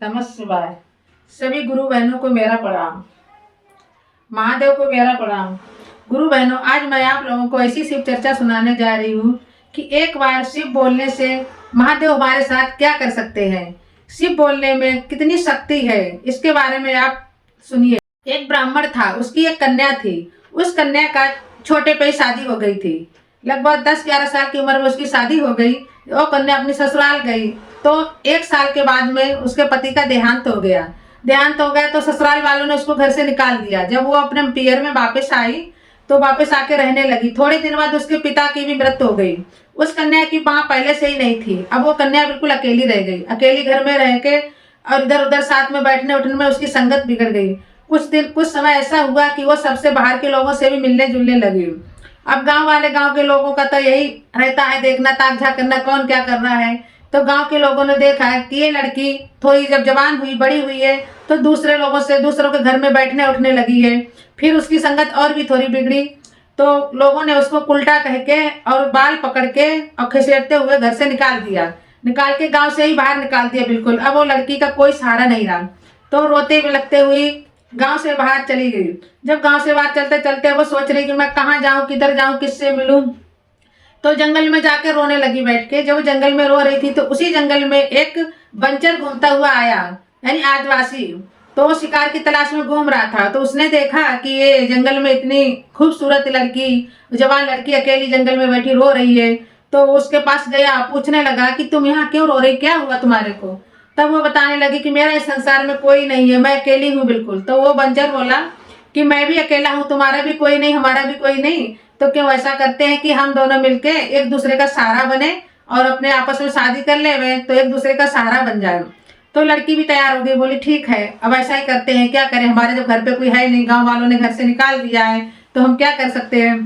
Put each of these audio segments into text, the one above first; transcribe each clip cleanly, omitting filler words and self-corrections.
नमः शिवाय। सभी गुरु बहनों को मेरा प्रणाम। महादेव को मेरा प्रणाम। गुरु बहनों, आज मैं आप लोगों को ऐसी शिव चर्चा सुनाने जा रही हूँ कि एक बार शिव बोलने से महादेव हमारे साथ क्या कर सकते हैं। शिव बोलने में कितनी शक्ति है, इसके बारे में आप सुनिए। एक ब्राह्मण था, उसकी एक कन्या थी। उस कन्या का छोटे पे ही शादी हो गई थी। लगभग 10-11 साल की उम्र में उसकी शादी हो गई। वो कन्या अपनी ससुराल गई तो 1 साल के बाद में उसके पति का देहांत हो गया। तो ससुराल वालों ने उसको घर से निकाल दिया। जब वो अपने पियर में वापस आई तो वापस आके रहने लगी। थोड़े दिन बाद उसके पिता की भी मृत्यु हो गई। उस कन्या की माँ पहले से ही नहीं थी। अब वो कन्या बिल्कुल अकेली रह गई। अकेली घर में रह के और इधर उधर साथ में बैठने उठने में उसकी संगत बिगड़ गई। कुछ समय ऐसा हुआ कि वो सबसे बाहर के लोगों से भी मिलने जुलने लगी। अब गांव के लोगों का तो यही रहता है, देखना ताक झाक करना, कौन क्या कर रहा है। तो गांव के लोगों ने देखा कि ये लड़की थोड़ी जब जवान हुई, बड़ी हुई है, तो दूसरों के घर में बैठने उठने लगी है। फिर उसकी संगत और भी थोड़ी बिगड़ी तो लोगों ने उसको उल्टा कह के और बाल पकड़ के और खसेड़ते हुए घर से निकाल दिया। निकाल के गांव से ही बाहर निकाल दिया बिल्कुल। अब वो लड़की का कोई सहारा नहीं रहा तो रोते लगते हुई गांव से बाहर चली गई। जब गांव से बाहर चलते चलते वो सोच रही कि मैं कहाँ जाऊं, किधर जाऊं, किससे मिलूं, तो जंगल में जाके रोने लगी बैठ के। जब जंगल में रो रही थी तो उसी जंगल में एक बंचर घूमता हुआ आया, यानी आदिवासी। तो वो शिकार की तलाश में घूम रहा था। तो उसने देखा कि ये जंगल में इतनी खूबसूरत लड़की, जवान लड़की अकेली जंगल में बैठी रो रही है। तो उसके पास गया, पूछने लगा कि तुम यहाँ क्यों रो रही, क्या हुआ तुम्हारे को। तब वो बताने लगी कि मेरा इस संसार में कोई नहीं है, मैं अकेली हूँ बिल्कुल। तो वो बंजर बोला कि मैं भी अकेला हूँ, तुम्हारा भी कोई नहीं, हमारा भी कोई नहीं। तो क्यों ऐसा करते हैं कि हम दोनों मिलके एक दूसरे का सहारा बने और अपने आपस में शादी कर ले, तो एक दूसरे का सहारा बन जाए। तो लड़की भी तैयार हो गई, बोली ठीक है, अब ऐसा ही करते हैं, क्या करें, हमारे जो घर पे कोई है नहीं, गांव वालों ने घर से निकाल दिया है, तो हम क्या कर सकते हैं।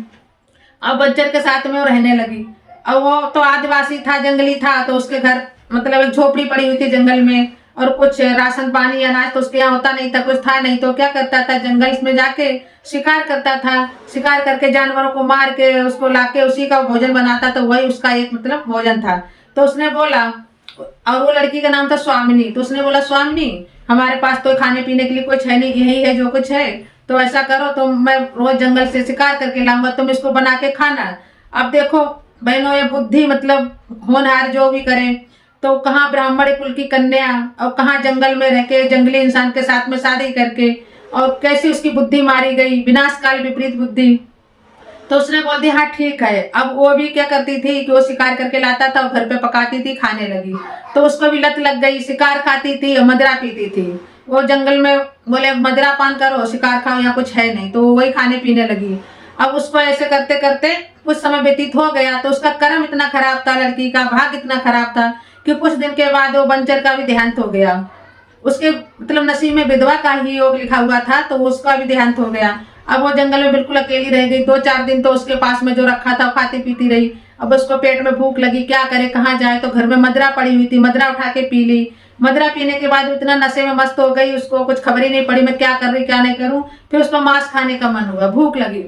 अब बंजर के साथ में वो रहने लगी। अब वो तो आदिवासी था, जंगली था, तो उसके घर मतलब एक झोपड़ी पड़ी हुई थी जंगल में, और कुछ राशन पानी अनाज तो उसके यहाँ होता नहीं था, कुछ था नहीं। तो क्या करता था, जंगल में जाके शिकार करता था। शिकार करके जानवरों को मार के उसको लाके उसी का भोजन बनाता, तो वही उसका एक मतलब भोजन था। तो उसने बोला, और वो लड़की का नाम था स्वामिनी। तो उसने बोला, स्वामिनी हमारे पास तो खाने पीने के लिए कुछ है नहीं, यही है जो कुछ है, तो ऐसा करो, तो मैं रोज जंगल से शिकार करके लाऊंगा, तुम इसको बना के खाना। अब देखो बहनों, ये बुद्धि मतलब होनहार जो भी करे, तो कहाँ ब्राह्मण कुल की कन्या और कहाँ जंगल में रह के जंगली इंसान के साथ में शादी करके, और कैसी उसकी बुद्धि मारी गई, विनाश काल विपरीत बुद्धि। तो उसने बोल दिया हाँ ठीक है। अब वो भी क्या करती थी कि वो शिकार करके लाता था और घर पे पकाती थी, खाने लगी। तो उसको भी लत लग गई, शिकार खाती थी और मदिरा पीती थी। वो जंगल में बोले मदिरा पान करो, शिकार खाओ, यहाँ कुछ है नहीं, तो वही खाने पीने लगी। अब उसको ऐसे करते करते कुछ समय व्यतीत हो गया। तो उसका कर्म इतना खराब था, लड़की का भाग इतना खराब था कि कुछ दिन के बाद वो बंचर का भी देहांत हो गया। उसके मतलब नसीब में विधवा का ही योग लिखा हुआ था, तो उसका भी देहांत हो गया। अब वो जंगल में बिल्कुल अकेली रह गई। 2-4 दिन तो उसके पास में जो रखा था वो खाती पीती रही। अब उसको पेट में भूख लगी, क्या करे, कहाँ जाए। तो घर में मदिरा पड़ी हुई थी, मदिरा उठा के पी ली। मदिरा पीने के बाद इतना नशे में मस्त हो गई, उसको कुछ खबर ही नहीं पड़ी मैं क्या कर रही क्या नहीं करूं। फिर उसको मांस खाने का मन हुआ, भूख लगी।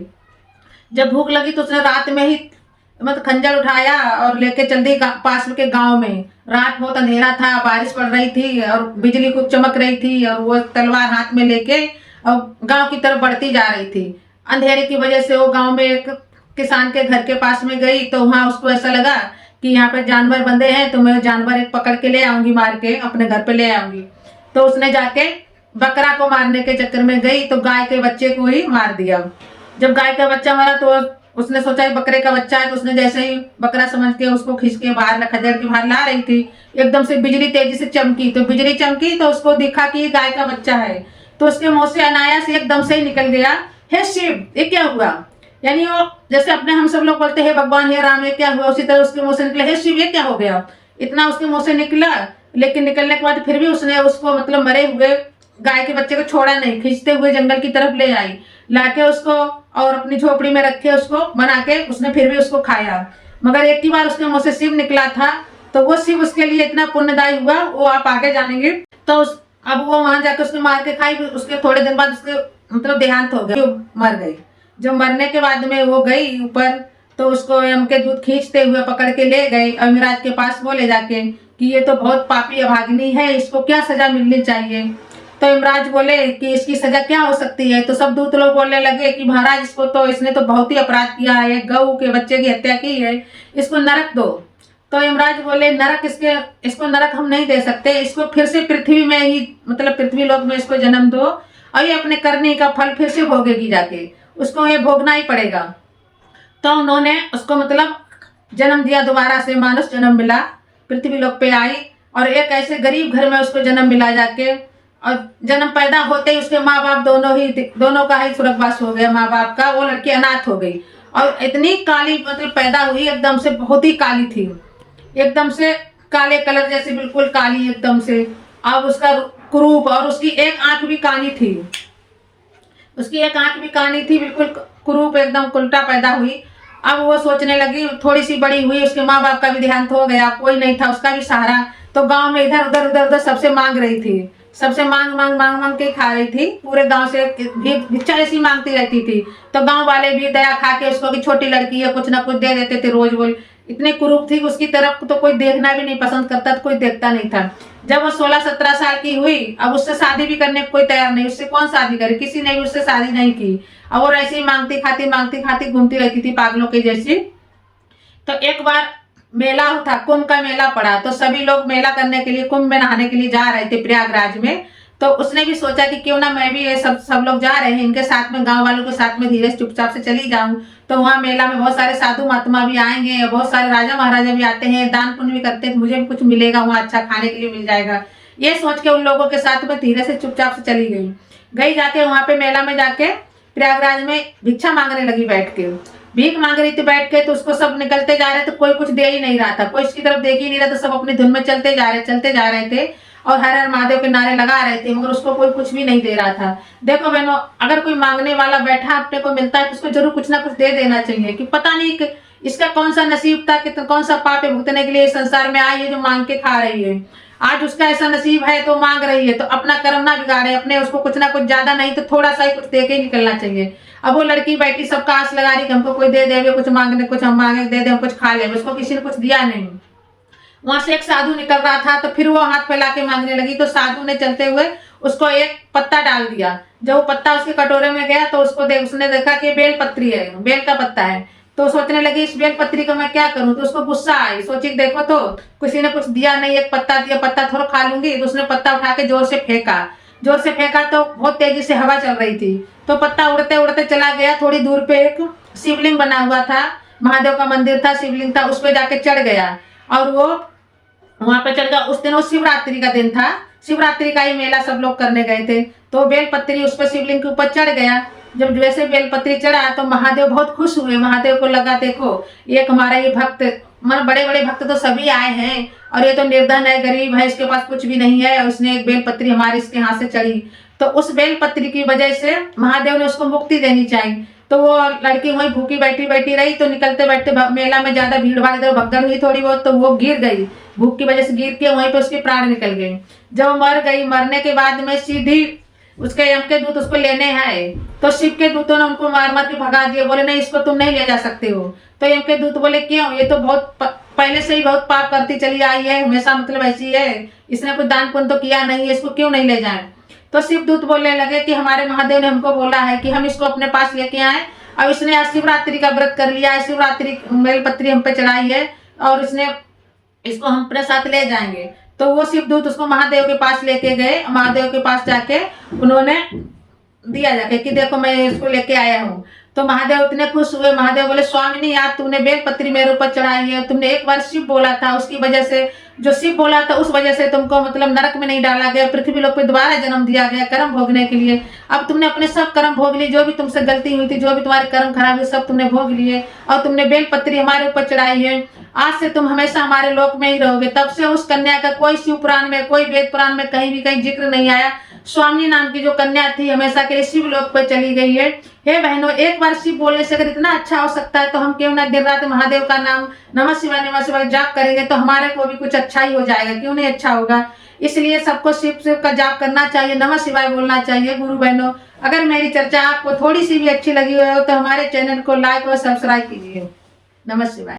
जब भूख लगी तो उसने रात में ही मतलब खंजर उठाया और लेके चल दी पास के गांव में। रात बहुत अंधेरा था, बारिश पड़ रही थी और बिजली खूब चमक रही थी, और वो तलवार हाथ में लेके और गांव की तरफ बढ़ती जा रही थी। अंधेरे की वजह से वो गांव में एक किसान के घर के पास में गई। तो वहां उसको ऐसा लगा कि यहाँ पे जानवर बंधे हैं, तो मैं जानवर एक पकड़ के ले आऊंगी, मार के अपने घर पे ले आऊंगी। तो उसने जाके बकरा को मारने के चक्कर में गई तो गाय के बच्चे को ही मार दिया। जब गाय का बच्चा मरा तो उसने सोचा बकरे का बच्चा है, तो उसने जैसे ही बकरा समझ के उसको खींच के बाहर खदेड़ के बाहर ला रही थी, एकदम से बिजली तेजी से चमकी। तो बिजली चमकी तो उसको दिखा कि ये गाय का बच्चा है। तो उसके मुंह से अनायास एकदम से ही निकल गया, हे शिव ये क्या हुआ। यानी वो जैसे अपने हम सब लोग बोलते हैं भगवान हे राम ये क्या हुआ, उसी तरह उसके मुंह से निकला हे शिव ये क्या हो गया। इतना उसके मुंह से निकला, लेकिन निकलने के बाद फिर भी उसने उसको मतलब मरे हुए गाय के बच्चे को छोड़ा नहीं, खींचते हुए जंगल की तरफ ले आई, लाके उसको और अपनी झोपड़ी में रखे, उसको बना के उसने फिर भी उसको खाया। मगर एक ही बार उसके मुंह से शिव निकला था, तो वो शिव उसके लिए इतना पुण्यदायी हुआ, वो आप आगे जानेंगे। तो अब वो वहां जाकर उसने मार के खाई। उसके थोड़े दिन बाद उसके मतलब देहांत हो गया, मर गई। जब मरने के बाद में वो गई ऊपर, तो उसको यम के दूध खींचते हुए पकड़ के ले गए अमीराज के पास, वो ले जाके कि ये तो बहुत पापी अभागिनी है, इसको क्या सजा मिलनी चाहिए। तो यमराज बोले कि इसकी सजा क्या हो सकती है। तो सब दूत लोग बोलने लगे कि महाराज इसने तो बहुत ही अपराध किया है, गऊ के बच्चे की हत्या की है, इसको नरक दो। तो यमराज बोले नरक इसको नरक हम नहीं दे सकते, इसको फिर से पृथ्वी में ही मतलब पृथ्वी लोक में इसको जन्म दो और ये अपने करने का फल फिर से भोगेगी जाके, उसको ये भोगना ही पड़ेगा। तो उन्होंने उसको मतलब जन्म दिया, दोबारा से मानुष जन्म मिला, पृथ्वी लोक पे आई और एक ऐसे गरीब घर में उसको जन्म मिला जाके। और जन्म पैदा होते ही उसके माँ बाप दोनों का ही स्वर्गवास हो गया, माँ बाप का। वो लड़की अनाथ हो गई और इतनी काली मतलब पैदा हुई, एकदम से बहुत ही काली थी, एकदम से काले कलर जैसी, बिल्कुल काली एकदम से। अब उसका कुरूप और उसकी एक आंख भी काली थी, बिल्कुल कुरूप एकदम उल्टा पैदा हुई। अब वो सोचने लगी, थोड़ी सी बड़ी हुई, उसके माँ बाप का भी देहांत हो गया, कोई नहीं था उसका भी सहारा। तो गांव में इधर उधर सबसे मांग रही थी, सबसे मांग के खा रही थी, पूरे गांव से भिक्षा ऐसी मांगती रहती थी। तो गांव वाले भी दया खा के उसको कि छोटी लड़की है कुछ ना कुछ दे देते थे रोज। बोल इतनी कुरूप थी उसकी तरफ तो कोई देखना भी नहीं पसंद करता, तो कोई देखता नहीं था। जब वो 16-17 साल की हुई, अब उससे शादी भी करने को कोई तैयार नहीं, उससे कौन शादी करे, किसी ने भी उससे शादी नहीं की। और वो ऐसे ही मांगती खाती घूमती रहती थी पागलों की जैसी। तो एक बार मेला था, कुंभ का मेला पड़ा, तो सभी लोग मेला करने के लिए कुंभ में नहाने के लिए जा रहे थे प्रयागराज में। तो उसने भी सोचा कि क्यों ना मैं भी, ये सब लोग जा रहे हैं इनके साथ में, गांव वालों के साथ में धीरे से चुपचाप से चली जाऊं। तो वहाँ मेला में बहुत सारे साधु महात्मा भी आएंगे, बहुत सारे राजा महाराजा भी आते हैं, दान पुण्य भी करते हैं, मुझे भी कुछ मिलेगा वहाँ, अच्छा खाने के लिए मिल जाएगा। ये सोच के उन लोगों के साथ में धीरे से चुपचाप से चली गई जाके वहाँ पे मेला में जाके प्रयागराज में भिक्षा मांगने लगी, बैठ के भीख मांग रही थी बैठ के। तो उसको सब निकलते जा रहे थे, कोई कुछ दे ही नहीं रहा था, कोई इसकी तरफ देख ही नहीं रहा था, सब अपनी धुन में चलते जा रहे थे और हर हर महादेव के नारे लगा रहे थे, मगर उसको कोई कुछ भी नहीं दे रहा था। देखो बहनों, अगर कोई मांगने वाला बैठा अपने को मिलता है तो उसको जरूर कुछ ना कुछ दे देना चाहिए, कि पता नहीं कि इसका कौन सा नसीब था, कि कौन सा पाप है भुगतने के लिए इस संसार में आई है जो मांग के खा रही है। आज उसका ऐसा नसीब है तो मांग रही है, तो अपना कर्म ना बिगाड़े, अपने उसको कुछ ना कुछ, ज्यादा नहीं तो थोड़ा सा ही कुछ दे के निकलना चाहिए। अब वो लड़की बैठी सबका आस लगा रही कि हमको कोई दे देवे, कुछ मांगने, कुछ हम मांगे दे दे, हम कुछ खा ले, उसको किसी ने कुछ दिया नहीं। वहां से एक साधु निकल रहा था, तो फिर वो हाथ फैला के मांगने लगी। तो साधु ने चलते हुए उसको एक पत्ता डाल दिया। जब वो पत्ता उसके कटोरे में गया तो उसने देखा कि बेल पत्री है, बेल का पत्ता है। तो सोचने लगी इस बेल पत्री को मैं क्या करूं। तो उसको गुस्सा आई, सोची देखो तो किसी ने कुछ दिया नहीं, एक पत्ता दिया, पत्ता थोड़ा खा लूंगी। तो उसने पत्ता उठा के जोर से फेंका तो बहुत तेजी से हवा चल रही थी, तो पत्ता उड़ते उड़ते चला गया। थोड़ी दूर पे एक शिवलिंग बना हुआ था, महादेव का मंदिर था, शिवलिंग था, उस पे जाके चढ़ गया और वो वहां पे चढ़ गया। उस दिन वो शिवरात्रि का दिन था, शिवरात्रि का ही मेला सब लोग करने गए थे। तो बेलपत्री उस पर शिवलिंग के ऊपर चढ़ गया। जब वैसे बेलपत्री चढ़ा तो महादेव बहुत खुश हुए। महादेव को लगा देखो एक हमारा ये भक्त, मतलब बड़े बड़े भक्त तो सभी आए हैं और ये तो निर्धन है, गरीब है, इसके पास कुछ भी नहीं है, और उसने एक बेलपत्री हमारे इसके हाथ से चढ़ी। तो उस बेलपत्री की वजह से महादेव ने उसको मुक्ति देनी चाहिए। तो वो लड़की वहीं भूखी बैठी रही। तो निकलते बैठते मेला में ज्यादा भीड़ भाड़ इधर भगदड़ हुई थोड़ी बहुत, तो वो गिर गई, भूख की वजह से गिर के वहीं पे उसके प्राण निकल गए। जब मर गई, मरने के बाद में सीधी उसके यम के दूत उसको लेने आए। तो शिव के दूतों ने उनको मार मार के भगा दिए, बोले नहीं इसको तुम नहीं ले जा सकते हो। तो यम के दूत बोले क्यों, ये तो बहुत पहले से ही बहुत पाप करती चली आई है, हमेशा मतलब ऐसी है, इसने कुछ दान पुण्य तो किया नहीं है, इसको क्यों नहीं ले जाए। तो शिव दूत बोलने लगे कि हमारे महादेव ने हमको बोला है कि हम इसको अपने पास लेके आए, और इसने आज शिवरात्रि का व्रत कर लिया है, शिवरात्रि बेलपत्री हम पे चढ़ाई है और इसको हम अपने साथ ले जाएंगे। तो वो शिवदूत उसको महादेव के पास लेके गए। महादेव के पास जाके उन्होंने दिया जाके कि देखो मैं इसको लेके आया हूँ। तो महादेव इतने खुश हुए। महादेव बोले स्वामिनी यार तूने बेलपत्री मेरे ऊपर चढ़ाई है, तुमने एक बार शिव बोला था, उसकी वजह से जो शिव बोला था उस वजह से तुमको मतलब नरक में नहीं डाला गया, पृथ्वी लोक पे दोबारा जन्म दिया गया कर्म भोगने के लिए। अब तुमने अपने सब कर्म भोग लिए, जो भी तुमसे गलती हुई थी, जो भी तुम्हारे कर्म खराब हुए सब तुमने भोग लिए, और तुमने बेलपत्री हमारे ऊपर चढ़ाई है। आज से तुम हमेशा हमारे लोक में ही रहोगे। तब से उस कन्या का कोई शिव पुराण में, कोई वेद पुराण में कहीं भी कहीं जिक्र नहीं आया। स्वामी नाम की जो कन्या थी हमेशा के लिए शिव लोक पर चली गई है। हे बहनों, एक बार शिव बोलने से अगर इतना अच्छा हो सकता है तो हम क्यों ना दिन रात महादेव का नाम नमः शिवाय जाप करेंगे, तो हमारे को भी कुछ अच्छा ही हो जाएगा, क्यों नहीं अच्छा होगा। इसलिए सबको शिव का जाप करना चाहिए, नमः शिवाय बोलना चाहिए। गुरु बहनों, अगर मेरी चर्चा आपको थोड़ी सी भी अच्छी लगी हो तो हमारे चैनल को लाइक और सब्सक्राइब कीजिए। नमः शिवाय।